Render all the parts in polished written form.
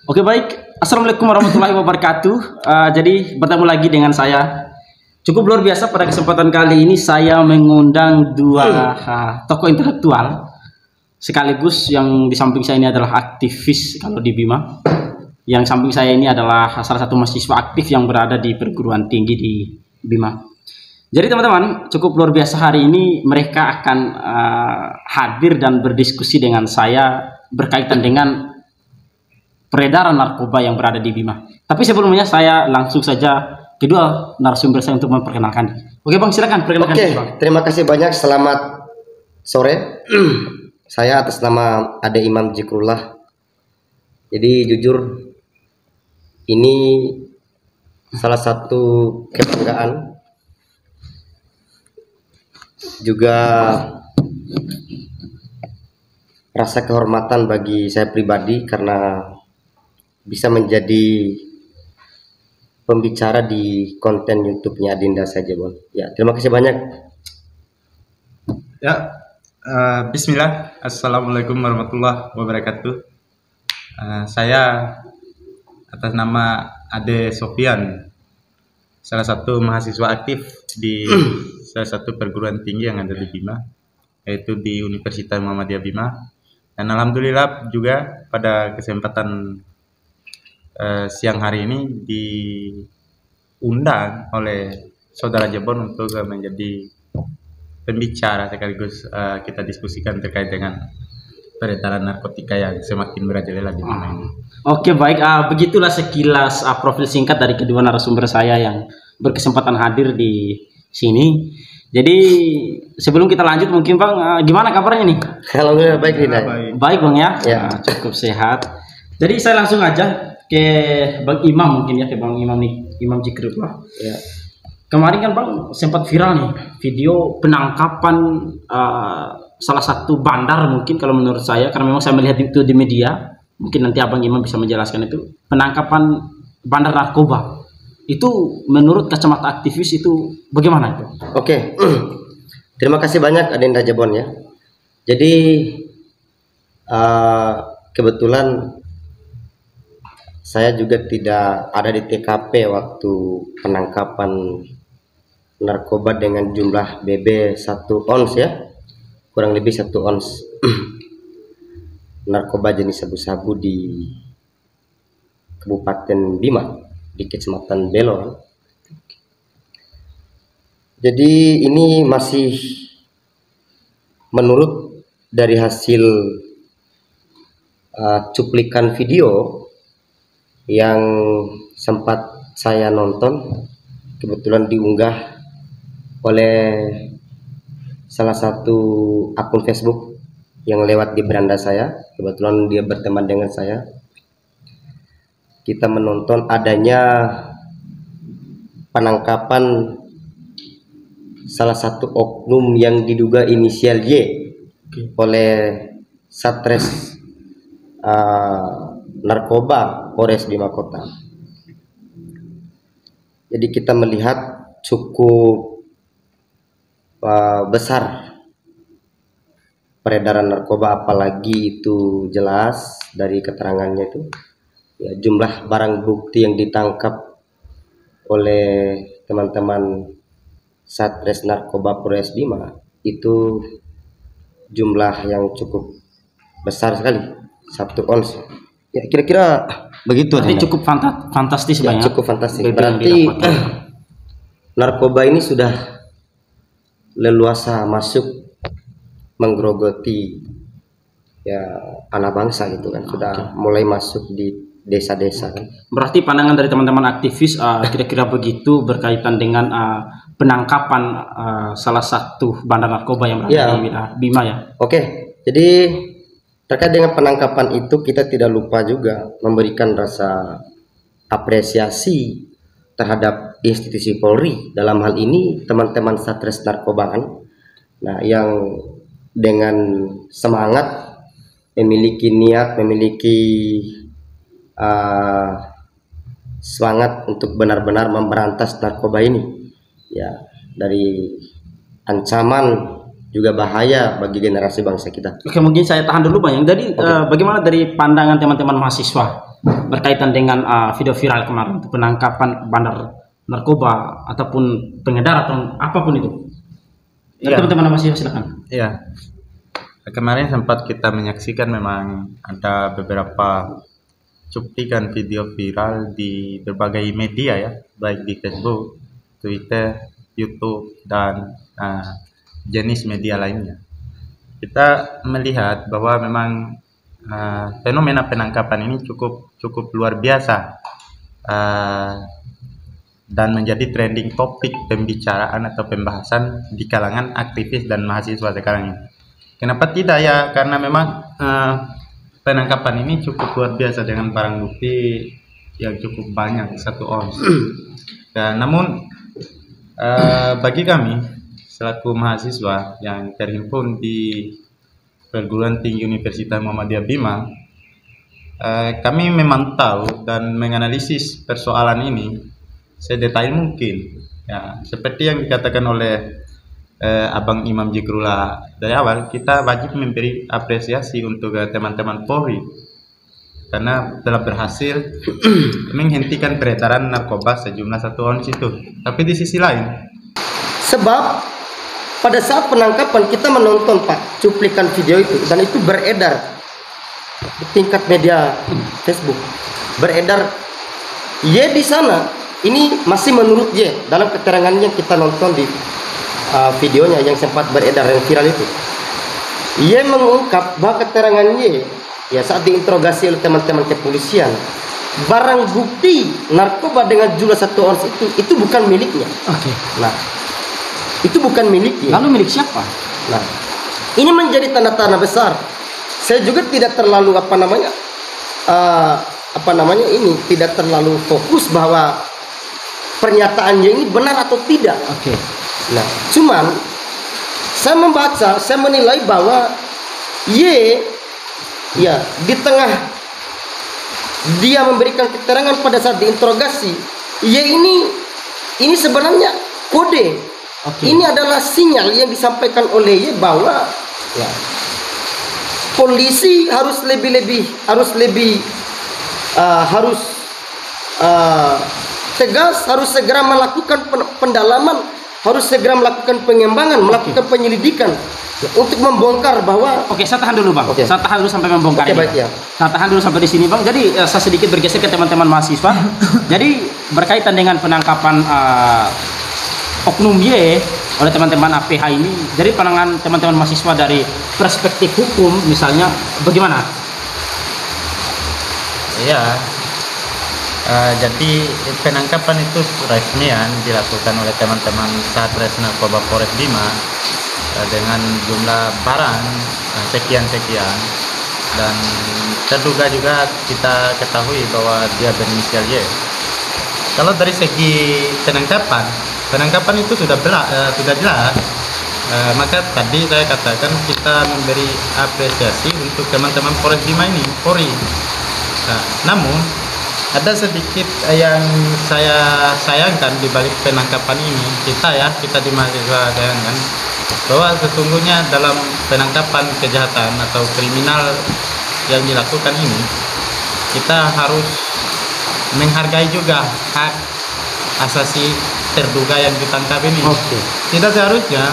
Oke baik, Assalamualaikum warahmatullahi wabarakatuh. Jadi bertemu lagi dengan saya. Cukup luar biasa pada kesempatan kali ini saya mengundang dua tokoh intelektual sekaligus yang di samping saya ini adalah aktivis kalau di Bima. Yang samping saya ini adalah salah satu mahasiswa aktif yang berada di perguruan tinggi di Bima. Jadi teman-teman, cukup luar biasa hari ini mereka akan hadir dan berdiskusi dengan saya berkaitan dengan peredaran narkoba yang berada di Bima. Tapi sebelumnya saya langsung saja kedua narasumber saya untuk memperkenalkan. Oke Bang, silakan perkenalkan. Oke, Bang. terima kasih banyak. Selamat sore. Saya atas nama Ade Imam Zikrullah. Jadi jujur ini salah satu kebanggaan juga rasa kehormatan bagi saya pribadi karena bisa menjadi pembicara di konten YouTube-nya Adinda saja, Bon. Ya, terima kasih banyak. Ya, Bismillah. Assalamualaikum warahmatullahi wabarakatuh. Saya atas nama Ade Sofian, salah satu mahasiswa aktif di salah satu perguruan tinggi yang ada di Bima, yaitu di Universitas Muhammadiyah Bima. Dan alhamdulillah juga pada kesempatan siang hari ini diundang oleh Saudara Jebon untuk menjadi pembicara sekaligus kita diskusikan terkait dengan peredaran narkotika yang semakin merajalela di Bima ini. Oke baik, begitulah sekilas profil singkat dari kedua narasumber saya yang berkesempatan hadir di sini. Jadi sebelum kita lanjut mungkin Bang, gimana kabarnya nih? Alhamdulillah baik, Dina. Baik Bang ya, Ya. Cukup sehat. Jadi saya langsung aja ke Bang Imam mungkin ya, ke Bang Imam nih, Imam Zikrullah. Ya. Kemarin kan Bang sempat viral nih video penangkapan salah satu bandar mungkin kalau menurut saya, karena memang saya melihat itu di media. Mungkin nanti Abang Imam bisa menjelaskan itu penangkapan bandar narkoba. Itu menurut kacamata aktivis itu bagaimana itu? Oke. Terima kasih banyak Adinda Jebon ya. Jadi kebetulan saya juga tidak ada di TKP waktu penangkapan narkoba dengan jumlah BB 1 ons ya, kurang lebih 1 ons narkoba jenis sabu-sabu di Kabupaten Bima di Kecamatan Belor. Jadi ini masih menurut dari hasil cuplikan video yang sempat saya nonton, kebetulan diunggah oleh salah satu akun Facebook yang lewat di beranda saya. Kebetulan dia berteman dengan saya. Kita menonton adanya penangkapan salah satu oknum yang diduga inisial Y oleh Satres Narkoba Polres Bima Kota. Jadi kita melihat cukup besar peredaran narkoba, apalagi itu jelas dari keterangannya itu ya, jumlah barang bukti yang ditangkap oleh teman-teman Satres Narkoba Polres Bima itu jumlah yang cukup besar sekali, 1 ons. Ya kira-kira begitu. Berarti cukup fantastis ya, banyak. cukup fantastis. BB yang Berarti didapatkan. narkoba ini sudah leluasa masuk menggerogoti ya anak bangsa gitu kan, sudah mulai masuk di desa-desa kan. Berarti pandangan dari teman-teman aktivis kira-kira begitu berkaitan dengan penangkapan salah satu bandar narkoba yang berada di Bima ya. Oke, jadi terkait dengan penangkapan itu kita tidak lupa juga memberikan rasa apresiasi terhadap institusi Polri, dalam hal ini teman-teman Satres Narkobaan. Nah, yang dengan semangat, memiliki niat, memiliki semangat untuk benar-benar memberantas narkoba ini ya, dari ancaman juga bahaya bagi generasi bangsa kita. Oke, mungkin saya tahan dulu Bang. Jadi bagaimana dari pandangan teman-teman mahasiswa berkaitan dengan video viral kemarin itu, penangkapan bandar narkoba ataupun pengedar atau apapun itu. Ya, teman-teman masih silakan. Iya. Kemarin sempat kita menyaksikan memang ada beberapa cuplikan video viral di berbagai media ya, baik di Facebook, Twitter, YouTube, dan jenis media lainnya. Kita melihat bahwa memang fenomena penangkapan ini cukup luar biasa dan menjadi trending topik pembicaraan atau pembahasan di kalangan aktivis dan mahasiswa sekarang ini. Kenapa tidak ya? Karena memang penangkapan ini cukup luar biasa dengan barang bukti yang cukup banyak, 1 ons. Dan namun bagi kami selaku mahasiswa yang terhimpun di Perguruan Tinggi Universitas Muhammadiyah Bima, kami memantau dan menganalisis persoalan ini sedetail mungkin. Ya, seperti yang dikatakan oleh Abang Imam Jikrullah dari awal, kita wajib memberi apresiasi untuk teman-teman Polri karena telah berhasil menghentikan peredaran narkoba sejumlah 1 ons itu. Tapi di sisi lain, sebab pada saat penangkapan kita menonton Pak cuplikan video itu, dan itu beredar di tingkat media Facebook, beredar Y di sana. Ini masih menurut Y dalam keterangannya kita nonton di videonya yang sempat beredar yang viral itu. Y mengungkap bahwa keterangan Y ya saat diinterogasi oleh teman-teman kepolisian, barang bukti narkoba dengan jumlah 1 ons itu bukan miliknya. Oke. Nah, itu bukan miliknya. Lalu milik siapa? Nah, ini menjadi tanda-tanda besar. Saya juga tidak terlalu ini tidak terlalu fokus bahwa pernyataannya ini benar atau tidak. Oke. Nah, cuman saya menilai bahwa Y ya di tengah dia memberikan keterangan pada saat diinterogasi, Y ini sebenarnya kode. Oke. Ini adalah sinyal yang disampaikan oleh Y bahwa ya, polisi harus tegas, harus segera melakukan pendalaman, harus segera melakukan pengembangan, melakukan penyelidikan untuk membongkar bahwa. Oke, saya tahan dulu Bang. Oke. Saya tahan dulu sampai membongkar Oke, ini. baik ya. Saya tahan dulu sampai di sini Bang. Jadi saya sedikit bergeser ke teman-teman mahasiswa. Jadi berkaitan dengan penangkapan oknum Y oleh teman-teman APH ini, dari pandangan teman-teman mahasiswa dari perspektif hukum misalnya bagaimana? ya jadi penangkapan itu resmian dilakukan oleh teman-teman Satres Narkoba Polres Bima dengan jumlah barang sekian-sekian, dan terduga juga kita ketahui bahwa dia berinisial Y. Kalau dari segi penangkapan itu sudah jelas, maka tadi saya katakan kita memberi apresiasi untuk teman-teman Polres Bima ini, Polri. Nah, namun ada sedikit yang saya sayangkan di balik penangkapan ini, kita di mahasiswa sayangkan bahwa sesungguhnya dalam penangkapan kejahatan atau kriminal yang dilakukan ini, kita harus menghargai juga hak asasi terduga yang ditangkap ini. Oke. Tidak seharusnya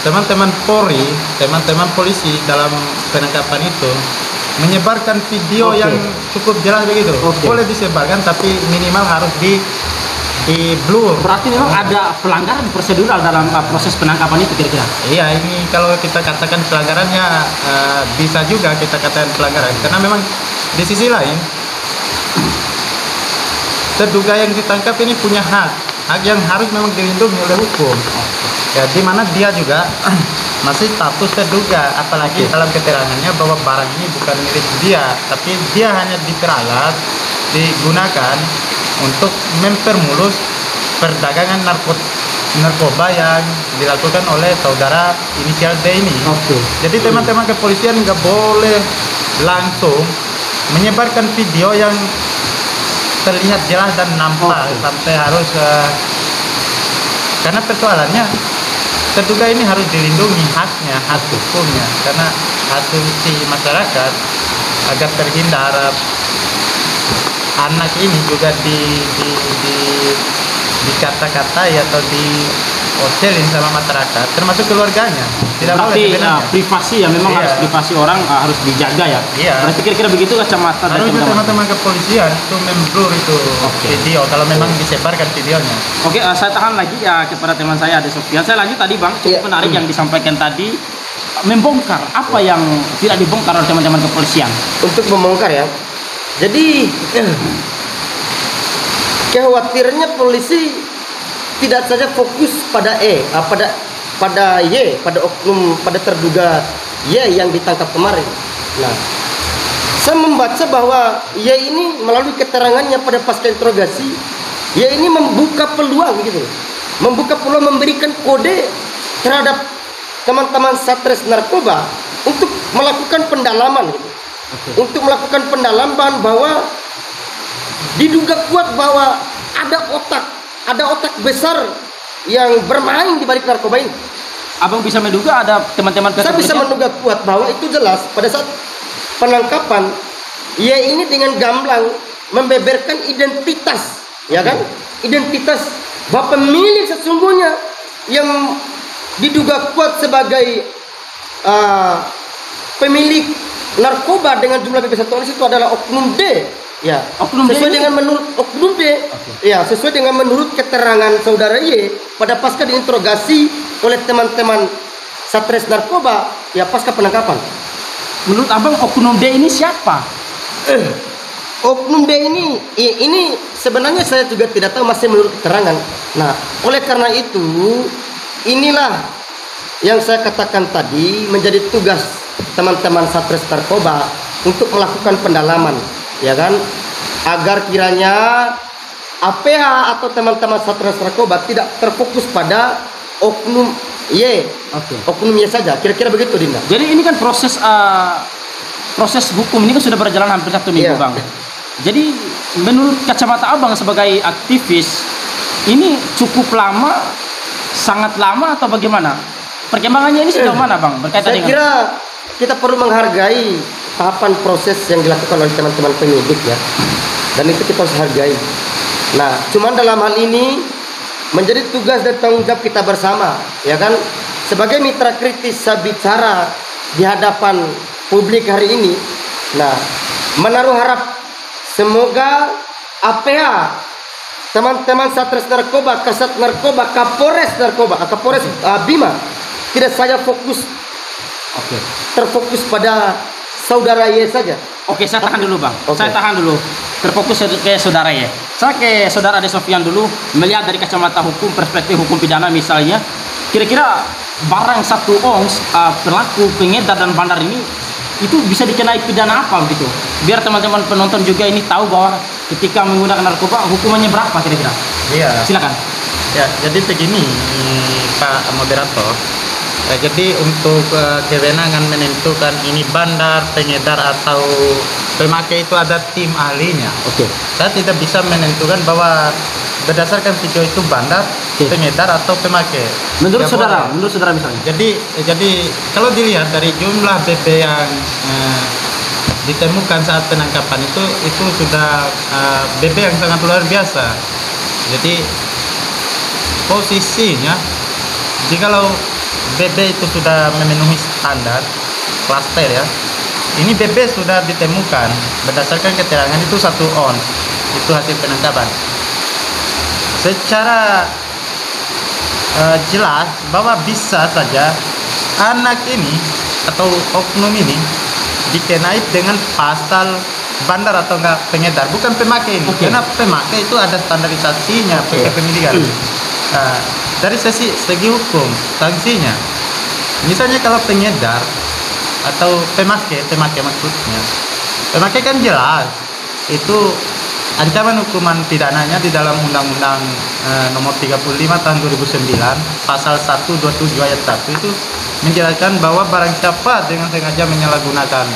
teman-teman Polri, teman-teman polisi dalam penangkapan itu menyebarkan video yang cukup jelas begitu. Boleh disebarkan tapi minimal harus di blur. Berarti memang ada pelanggaran prosedural dalam proses penangkapan itu kira-kira. Iya, ini kalau kita katakan pelanggarannya bisa juga kita katakan pelanggaran, karena memang di sisi lain terduga yang ditangkap ini punya hak yang harus memang dilindungi oleh hukum. Ya, di mana dia juga masih status terduga, apalagi dalam keterangannya bahwa barang ini bukan milik dia, tapi dia hanya diperalat, digunakan untuk mempermulus perdagangan narkoba yang dilakukan oleh saudara inisial D ini. Jadi teman-teman kepolisian nggak boleh langsung menyebarkan video yang terlihat jelas dan nampak sampai harus karena persoalannya terduga ini harus dilindungi haknya, hak hukumnya, karena asumsi masyarakat agar terhindar anak ini juga di dikata-katai atau diocelin sama masyarakat, termasuk keluarganya. Tidak boleh Berarti sebenarnya. privasi ya, memang Iya. harus privasi orang harus dijaga ya. Iya. Berarti kira-kira begitu kacamata dan Harus juga teman-teman. teman-teman kepolisian itu memblur itu Oke. video kalau memang disebarkan videonya. Oke, saya tahan lagi ya kepada teman saya Ade Sofian. Saya lanjut tadi Bang, cukup Iya. menarik yang disampaikan tadi, membongkar apa yang tidak dibongkar oleh teman-teman kepolisian. Untuk membongkar ya. Jadi kekhawatirannya polisi tidak saja fokus pada pada Y, pada oknum, pada terduga Y yang ditangkap kemarin. Nah, saya membaca bahwa Y ini melalui keterangannya pada pasca interogasi, Y ini membuka peluang gitu, membuka peluang, memberikan kode terhadap teman-teman Satres Narkoba untuk melakukan pendalaman gitu. Untuk melakukan pendalaman bahwa diduga kuat bahwa ada otak besar yang bermain di balik narkoba ini. Abang bisa menduga ada teman-teman Saya bisa kepolisian? menduga kuat bahwa itu jelas pada saat penangkapan ia ini dengan gamblang membeberkan identitas, ya kan? Identitas bahwa pemilik sesungguhnya yang diduga kuat sebagai pemilik narkoba dengan jumlah bebas satu itu adalah oknum D. Ya, Oknum D sesuai ini? dengan menurut oknum D. Ya, sesuai dengan menurut keterangan saudara Y pada pasca diinterogasi oleh teman-teman Satres Narkoba ya pasca penangkapan. Menurut Abang oknum D ini siapa? Oknum D ini sebenarnya saya juga tidak tahu, masih menurut keterangan. Nah, oleh karena itu inilah yang saya katakan tadi menjadi tugas teman-teman Satres Narkoba untuk melakukan pendalaman, ya kan, agar kiranya APH atau teman-teman Satres Narkoba tidak terfokus pada oknum Y, Oke. oknum Y saja. Kira-kira begitu, Dinda. Jadi ini kan proses hukum ini kan sudah berjalan hampir 1 minggu, Iya. Bang. Jadi menurut kacamata Abang sebagai aktivis, ini cukup lama, sangat lama atau bagaimana? Perkembangannya ini sejauh mana, Bang? Berkaitan Saya dengan kira kita perlu menghargai tahapan proses yang dilakukan oleh teman-teman penyidik ya, dan itu kita harus hargai. Nah, cuman dalam hal ini menjadi tugas dan tanggung jawab kita bersama, ya kan, sebagai mitra kritis saya bicara di hadapan publik hari ini. Nah, menaruh harap semoga APH, teman-teman Satres Narkoba, Kasat Narkoba, Kapolres Narkoba, Kapolres Bima tidak saja Oke. terfokus pada saudara Y saja. Oke, saya tahan dulu, Bang. Oke. Saya tahan dulu. Terfokus ke saudara ya. Saya ke saudara Ade Sofian dulu, melihat dari kacamata hukum, perspektif hukum pidana misalnya, kira-kira barang 1 ons pelaku pengedar dan bandar ini itu bisa dikenai pidana apa begitu? Biar teman-teman penonton juga ini tahu bahwa ketika menggunakan narkoba hukumannya berapa kira-kira. Iya. Silakan. Ya, jadi begini Pak Moderator. Jadi untuk kewenangan menentukan ini bandar, pengedar atau pemakai itu ada tim ahlinya. Oke. Saya tidak bisa menentukan bahwa berdasarkan video itu bandar, Oke. pengedar atau pemakai. Menurut Tidak saudara, boleh. menurut saudara misalnya. Jadi kalau dilihat dari jumlah BB yang ditemukan saat penangkapan itu sudah BB yang sangat luar biasa. Jadi posisinya jikalau BB itu sudah memenuhi standar klaster ya, ini BB sudah ditemukan berdasarkan keterangan itu 1 ons, itu hasil penangkapan. Secara jelas bahwa bisa saja anak ini atau oknum ini dikenai dengan pasal bandar atau enggak pengedar, bukan pemakai ini. Oke. Karena pemakai itu ada standarisasinya kepemilikan. Nah, dari segi hukum sanksinya, misalnya kalau pengedar atau pemakai maksudnya, pemakai kan jelas itu ancaman hukuman pidananya di dalam Undang-Undang Nomor 35 Tahun 2009 Pasal 127 Ayat 1 itu menjelaskan bahwa barang siapa dengan sengaja menyalahgunakan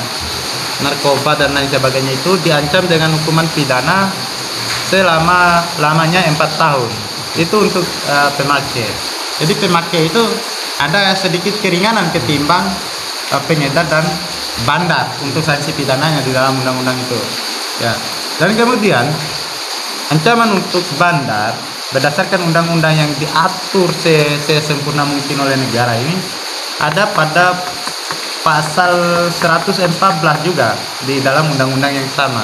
narkoba dan lain sebagainya itu diancam dengan hukuman pidana selama-lamanya 4 tahun. Itu untuk pemakai. Jadi pemakai itu ada sedikit keringanan ketimbang pengedar dan bandar untuk sanksi pidananya di dalam undang-undang itu. Ya. Dan kemudian ancaman untuk bandar berdasarkan undang-undang yang diatur sesempurna mungkin oleh negara ini ada pada pasal 114 juga di dalam undang-undang yang sama,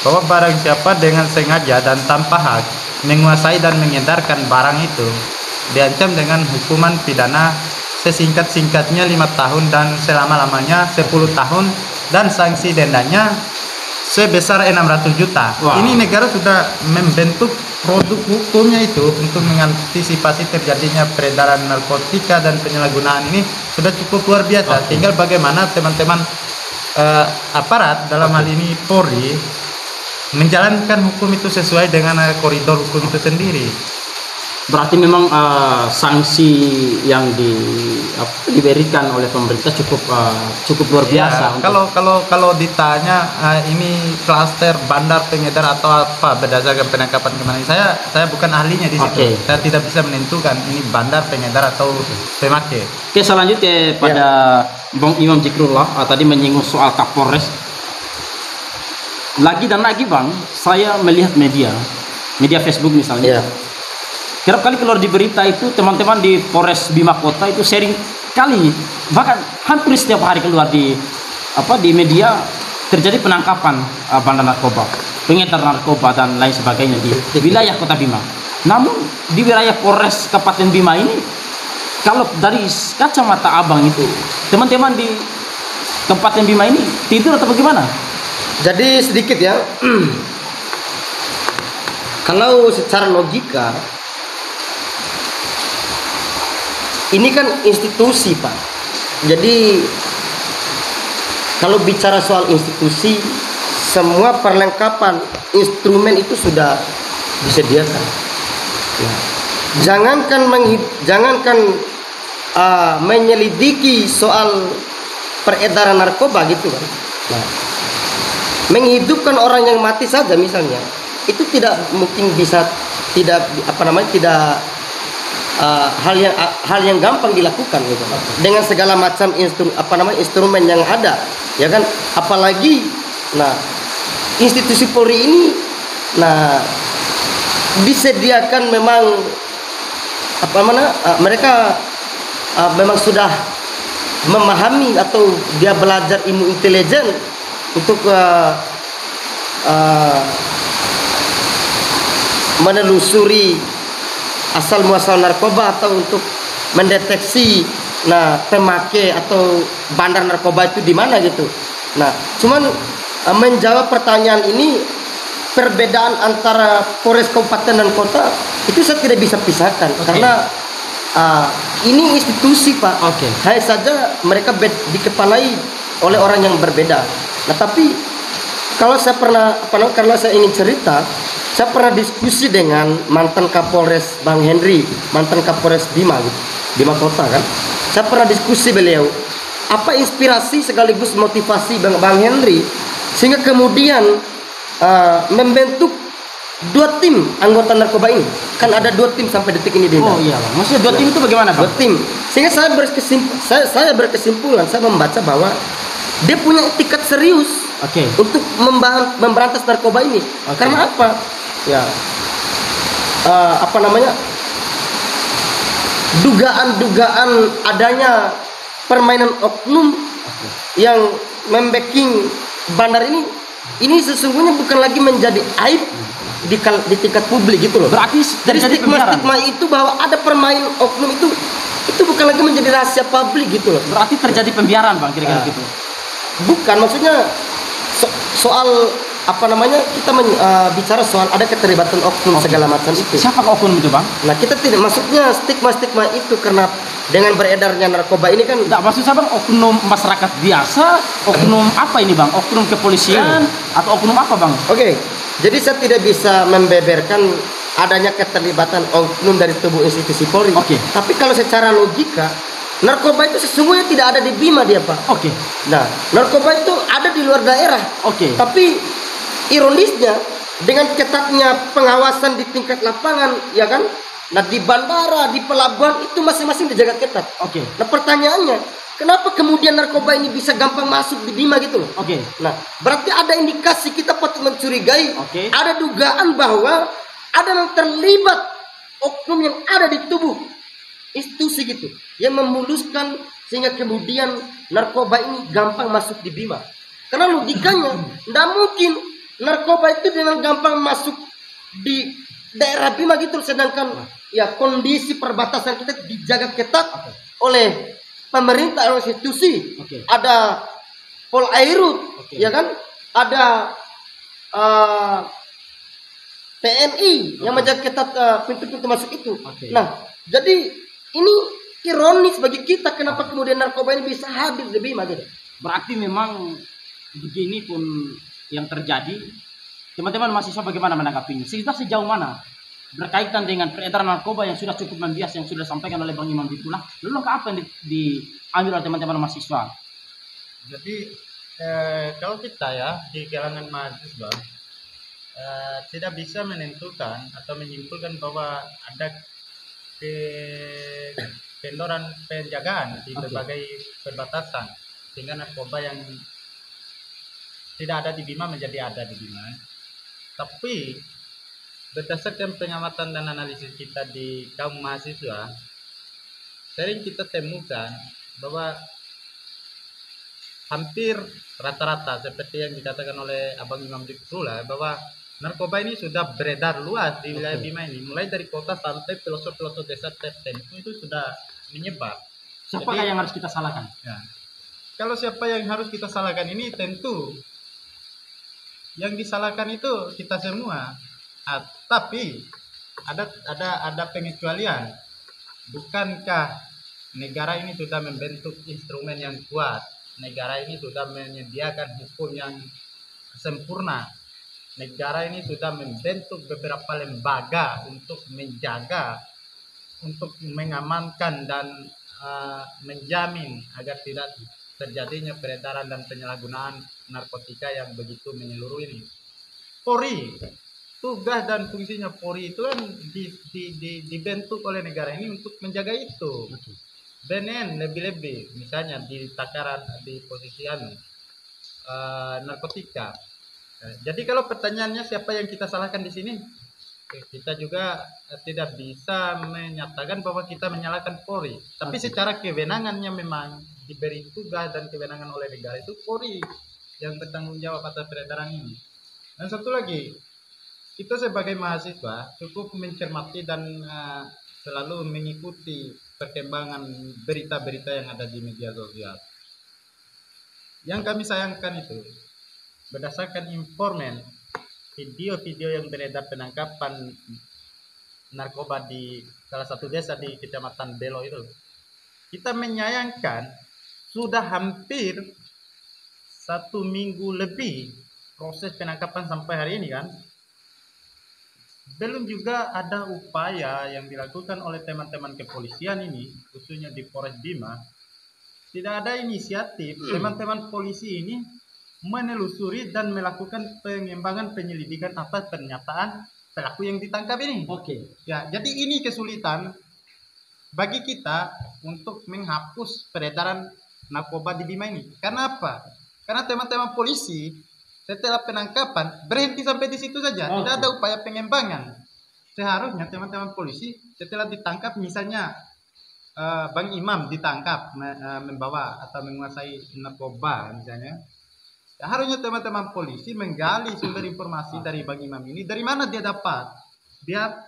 bahwa barang siapa dengan sengaja dan tanpa hak menguasai dan mengedarkan barang itu diancam dengan hukuman pidana sesingkat-singkatnya 5 tahun dan selama-lamanya 10 tahun dan sanksi dendanya sebesar 600 juta. Wow. Ini negara sudah membentuk produk hukumnya itu untuk mengantisipasi terjadinya peredaran narkotika dan penyalahgunaan ini sudah cukup luar biasa. Tinggal bagaimana teman-teman aparat dalam hal ini Polri menjalankan hukum itu sesuai dengan koridor hukum itu sendiri. Berarti memang sanksi yang diberikan oleh pemerintah cukup luar biasa. Ya, kalau ditanya ini klaster bandar pengedar atau apa berdasarkan penangkapan kemarin, saya bukan ahlinya di situ. Okay. Saya tidak bisa menentukan ini bandar pengedar atau pemakai. Oke, selanjutnya pada Bang Imam Zikrullah tadi menyinggung soal Kapolres. Lagi dan lagi Bang, saya melihat media Facebook misalnya. Kerap kali keluar di berita itu teman-teman di Polres Bima Kota itu sering kali, bahkan hampir setiap hari keluar di media terjadi penangkapan bandar narkoba, pengedar narkoba dan lain sebagainya di wilayah Kota Bima. Namun di wilayah Polres Kabupaten Bima ini, kalau dari kacamata Abang itu, teman-teman di Kabupaten Bima ini tidur atau bagaimana? Jadi sedikit ya, kalau secara logika ini kan institusi Pak. Jadi kalau bicara soal institusi, semua perlengkapan instrumen itu sudah disediakan. Ya. Jangankan menyelidiki soal peredaran narkoba gitu kan. Nah, menghidupkan orang yang mati saja misalnya, itu tidak mungkin bisa tidak hal yang gampang dilakukan gitu, dengan segala macam instrumen yang ada, ya kan. Apalagi institusi Polri ini disediakan memang mereka memang sudah memahami atau dia belajar ilmu intelijen untuk menelusuri asal muasal narkoba atau untuk mendeteksi pemakai atau bandar narkoba itu di mana gitu. Cuman menjawab pertanyaan ini, perbedaan antara Polres kabupaten dan kota itu saya tidak bisa pisahkan. Karena ini institusi Pak. Hanya saja mereka dikepalai oleh orang yang berbeda. Tapi kalau saya ingin cerita, saya pernah diskusi dengan mantan Kapolres Bang Henry, mantan Kapolres Bima gitu, Bima Kota kan. Saya pernah diskusi beliau, apa inspirasi sekaligus motivasi Bang Henry sehingga kemudian membentuk 2 tim anggota narkoba ini. Kan ada 2 tim sampai detik ini. Oh iya, maksudnya 2 tim itu bagaimana Bang? 2 tim. Sehingga saya berkesimpulan, saya membaca bahwa dia punya etikat serius untuk memberantas narkoba ini. Karena apa? Ya, dugaan adanya permainan oknum yang membacking bandar ini sesungguhnya bukan lagi menjadi aib di tingkat publik gitu loh. Berarti dari stigma itu bahwa ada permainan oknum itu bukan lagi menjadi rahasia publik gitu loh. Berarti terjadi pembiaran Bang, kira-kira gitu. Bukan, maksudnya soal kita bicara soal ada keterlibatan oknum segala macam itu. Siapa oknum itu Bang? Kita tidak, maksudnya stigma itu karena dengan beredarnya narkoba ini kan. Enggak, maksud saya Bang, oknum masyarakat biasa, oknum apa ini Bang? Oknum kepolisian atau oknum apa Bang? Jadi saya tidak bisa membeberkan adanya keterlibatan oknum dari tubuh institusi Polri. Tapi kalau secara logika, narkoba itu sesungguhnya tidak ada di Bima dia Pak. Narkoba itu ada di luar daerah. Tapi ironisnya, dengan ketatnya pengawasan di tingkat lapangan, ya kan? Di bandara, di pelabuhan itu masing-masing dijaga ketat. Pertanyaannya, kenapa kemudian narkoba ini bisa gampang masuk di Bima gitu loh. Oke. Nah, berarti ada indikasi, kita patut mencurigai, Oke. ada dugaan bahwa ada yang terlibat oknum yang ada di tubuh institusi gitu, yang memuluskan sehingga kemudian narkoba ini gampang masuk di Bima. Karena logikanya tidak mungkin narkoba itu dengan gampang masuk di daerah Bima gitu, sedangkan ya kondisi perbatasan kita dijaga ketat oleh pemerintah, oleh institusi. Ada Polairut, ya kan? Ada TNI yang menjaga ketat pintu-pintu masuk itu. Nah, jadi ini ironis bagi kita, kenapa kemudian narkoba ini bisa hadir di Bima gitu. Berarti memang begini pun yang terjadi. Teman-teman mahasiswa bagaimana menanggapinya? Sejauh mana berkaitan dengan peredaran narkoba yang sudah cukup membias, yang sudah disampaikan oleh Bang Imam itulah. Lalu apa yang diambil oleh teman-teman mahasiswa? Jadi kalau kita ya di kalangan mahasiswa tidak bisa menentukan atau menyimpulkan bahwa ada kendoran penjagaan di berbagai perbatasan sehingga narkoba yang tidak ada di Bima menjadi ada di Bima. Tapi berdasarkan pengamatan dan analisis kita di kaum mahasiswa, sering kita temukan bahwa hampir rata-rata seperti yang dikatakan oleh Abang Imam Dikrula, bahwa narkoba ini sudah beredar luas di wilayah Bima ini, mulai dari kota sampai pelosok-pelosok desa tertentu itu sudah menyebar. Siapa yang harus kita salahkan? Ya, kalau siapa yang harus kita salahkan ini tentu yang disalahkan itu kita semua. Tapi ada pengecualian. Bukankah negara ini sudah membentuk instrumen yang kuat? Negara ini sudah menyediakan hukum yang sempurna. Negara ini sudah membentuk beberapa lembaga untuk menjaga, untuk mengamankan dan menjamin agar tidak terjadinya peredaran dan penyalahgunaan narkotika yang begitu menyeluruh ini. Polri, tugas dan fungsinya Polri itu kan dibentuk oleh negara ini untuk menjaga itu. BNN lebih-lebih, misalnya di takaran di posisi narkotika. Jadi kalau pertanyaannya siapa yang kita salahkan di sini, kita juga tidak bisa menyatakan bahwa kita menyalahkan Polri. Tapi secara kewenangannya memang diberi tugas dan kewenangan oleh negara itu Polri yang bertanggung jawab atas peredaran ini. Dan satu lagi, kita sebagai mahasiswa cukup mencermati dan selalu mengikuti perkembangan berita-berita yang ada di media sosial. Yang kami sayangkan itu, berdasarkan informan, video-video yang beredar penangkapan narkoba di salah satu desa di Kecamatan Belo itu, kita menyayangkan sudah hampir 1 minggu lebih proses penangkapan sampai hari ini kan, belum juga ada upaya yang dilakukan oleh teman-teman kepolisian ini, khususnya di Polres Bima. Tidak ada inisiatif teman-teman polisi ini menelusuri dan melakukan pengembangan penyelidikan atas pernyataan pelaku yang ditangkap ini. Ya, jadi ini kesulitan bagi kita untuk menghapus peredaran narkoba di Bima ini. Karena apa? Karena teman-teman polisi setelah penangkapan berhenti sampai di situ saja, tidak ada upaya pengembangan. Seharusnya teman-teman polisi setelah ditangkap, misalnya Bang Imam ditangkap membawa atau menguasai narkoba misalnya, ya, harusnya teman-teman polisi menggali sumber informasi dari Bang Imam ini, dari mana dia dapat, biar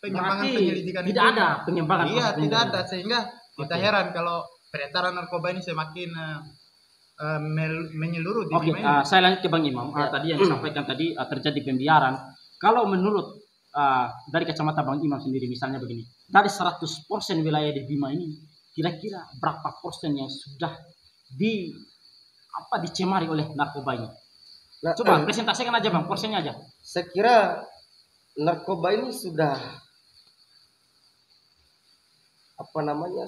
pengembangan penyelidikan tidak itu ada pengembangan. Iya, tidak ada, sehingga kita heran kalau peredaran narkoba ini semakin menyeluruh di Bima ini. Saya lanjut ke Bang Imam. Tadi yang disampaikan tadi terjadi pembiaran. Kalau menurut dari kacamata Bang Imam sendiri, misalnya begini, dari 100% wilayah di Bima ini, kira-kira berapa persen yang sudah dicemari oleh narkoba ini? Nah, coba presentasikan aja Bang, porsinya aja. Saya kira narkoba ini sudah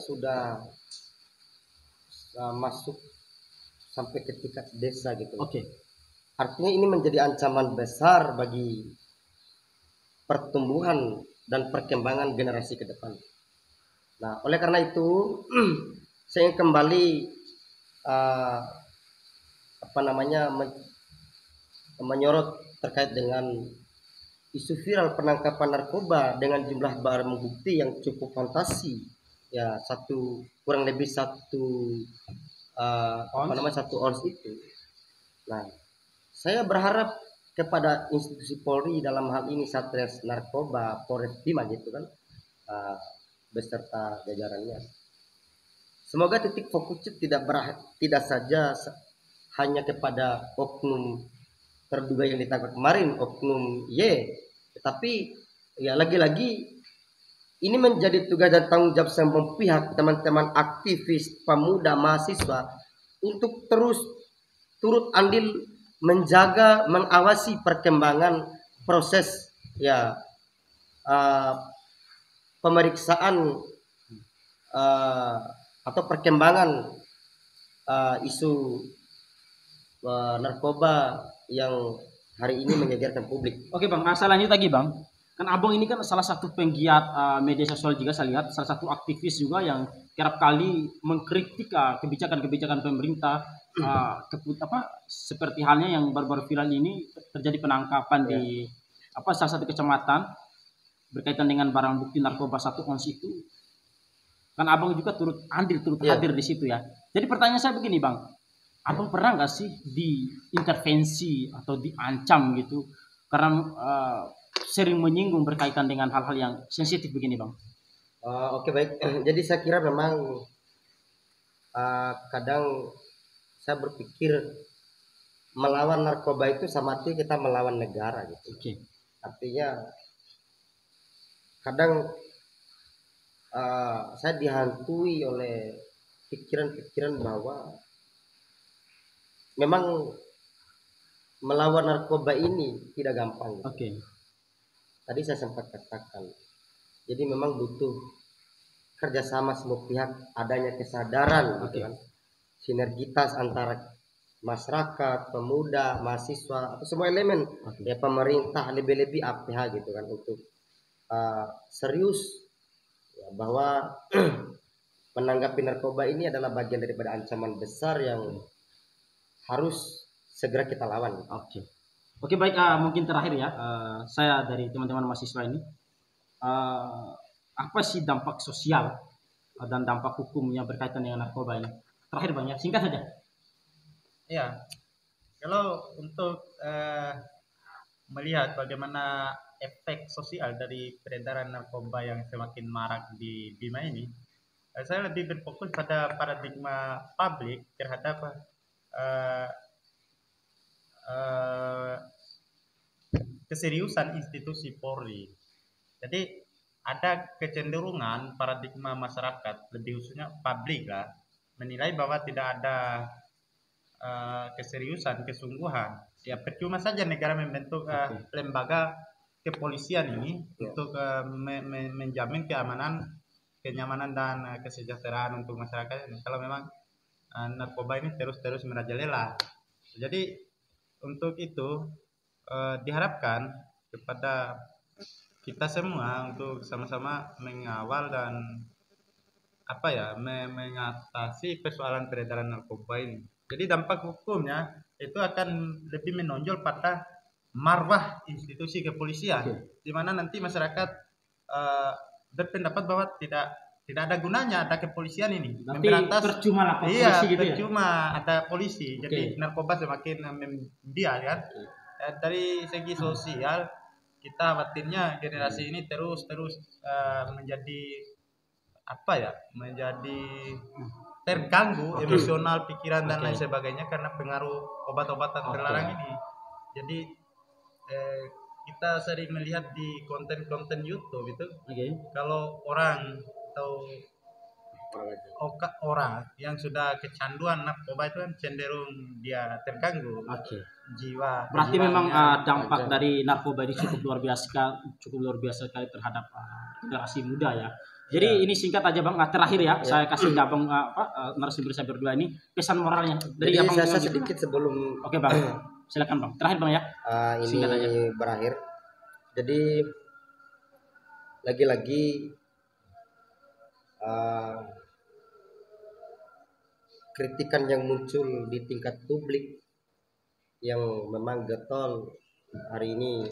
sudah masuk sampai ke tingkat desa gitu. Artinya ini menjadi ancaman besar bagi pertumbuhan dan perkembangan generasi ke depan. Nah, oleh karena itu saya ingin kembali uh, apa namanya menyorot terkait dengan isu viral penangkapan narkoba dengan jumlah barang bukti yang cukup fantasi, ya kurang lebih apa namanya 1 ons itu. Nah, saya berharap kepada institusi Polri dalam hal ini Satres Narkoba Polres Bima gitu kan, uh, beserta jajarannya. Semoga titik fokusnya tidak saja hanya kepada oknum terduga yang ditangkap kemarin, oknum Y, tetapi ya lagi-lagi ini menjadi tugas dan tanggung jawab semua pihak, teman-teman aktivis, pemuda, mahasiswa untuk terus turut andil menjaga, mengawasi perkembangan proses ya pemeriksaan atau perkembangan isu narkoba yang hari ini menggegerkan publik. Oke bang, saya lanjut lagi bang. Kan abang ini kan salah satu penggiat media sosial juga, saya lihat salah satu aktivis juga yang kerap kali mengkritik kebijakan-kebijakan pemerintah, seperti halnya yang baru-baru viral ini terjadi penangkapan di salah satu kecamatan berkaitan dengan barang bukti narkoba 1 ons itu. Kan abang juga turut hadir di situ ya. Jadi pertanyaan saya begini bang, abang pernah nggak sih diintervensi atau diancam gitu karena sering menyinggung berkaitan dengan hal-hal yang sensitif begini bang? Oke, baik. Jadi saya kira memang kadang saya berpikir melawan narkoba itu sama arti kita melawan negara gitu. Oke. Artinya kadang saya dihantui oleh pikiran-pikiran bahwa memang melawan narkoba ini tidak gampang. Oke. Tadi saya sempat katakan, jadi memang butuh kerjasama semua pihak, adanya kesadaran, gitu kan, sinergitas antara masyarakat, pemuda, mahasiswa, atau semua elemen, ya pemerintah, lebih-lebih APH gitu kan, untuk serius ya, bahwa menanggapi narkoba ini adalah bagian daripada ancaman besar yang harus segera kita lawan. Oke, baik. Mungkin terakhir ya, saya dari teman-teman mahasiswa ini, apa sih dampak sosial dan dampak hukumnya berkaitan dengan narkoba ini? Terakhir bang ya, singkat saja. Ya, kalau untuk melihat bagaimana efek sosial dari peredaran narkoba yang semakin marak di Bima ini, saya lebih berfokus pada paradigma publik terhadap keseriusan institusi Polri. Jadi ada kecenderungan paradigma masyarakat, lebih khususnya publik lah, menilai bahwa tidak ada keseriusan, kesungguhan. Ya percuma saja negara membentuk lembaga kepolisian ini untuk menjamin kenyamanan dan kesejahteraan untuk masyarakat ini. Kalau memang narkoba ini terus merajalela. Jadi untuk itu diharapkan kepada kita semua untuk sama-sama mengawal dan mengatasi persoalan peredaran narkoba ini. Jadi dampak hukumnya itu akan lebih menonjol pada marwah institusi kepolisian, di mana nanti masyarakat berpendapat bahwa tidak ada gunanya ada kepolisian ini. Memberantas percuma lah polisi gitu percuma ada polisi. Jadi narkoba semakin membiak kan. Dari segi sosial kita khawatirnya generasi ini terus menjadi menjadi terganggu emosional, pikiran dan lain sebagainya karena pengaruh obat-obatan terlarang ini. Jadi kita sering melihat di konten-konten YouTube itu, kalau orang atau orang yang sudah kecanduan narkoba itu kan cenderung dia terganggu jiwa. Berarti memang dampak dari narkoba ini cukup luar biasa sekali terhadap generasi muda ya. Jadi ini singkat aja bang, terakhir ya, saya kasih ke abang narasumber saya berdua ini pesan moralnya dari abang. Saya sedikit sebelum. Oke bang, silakan bang. Terakhir bang ya. Singkat aja. Berakhir. Jadi lagi-lagi kritikan yang muncul di tingkat publik yang memang getol hari ini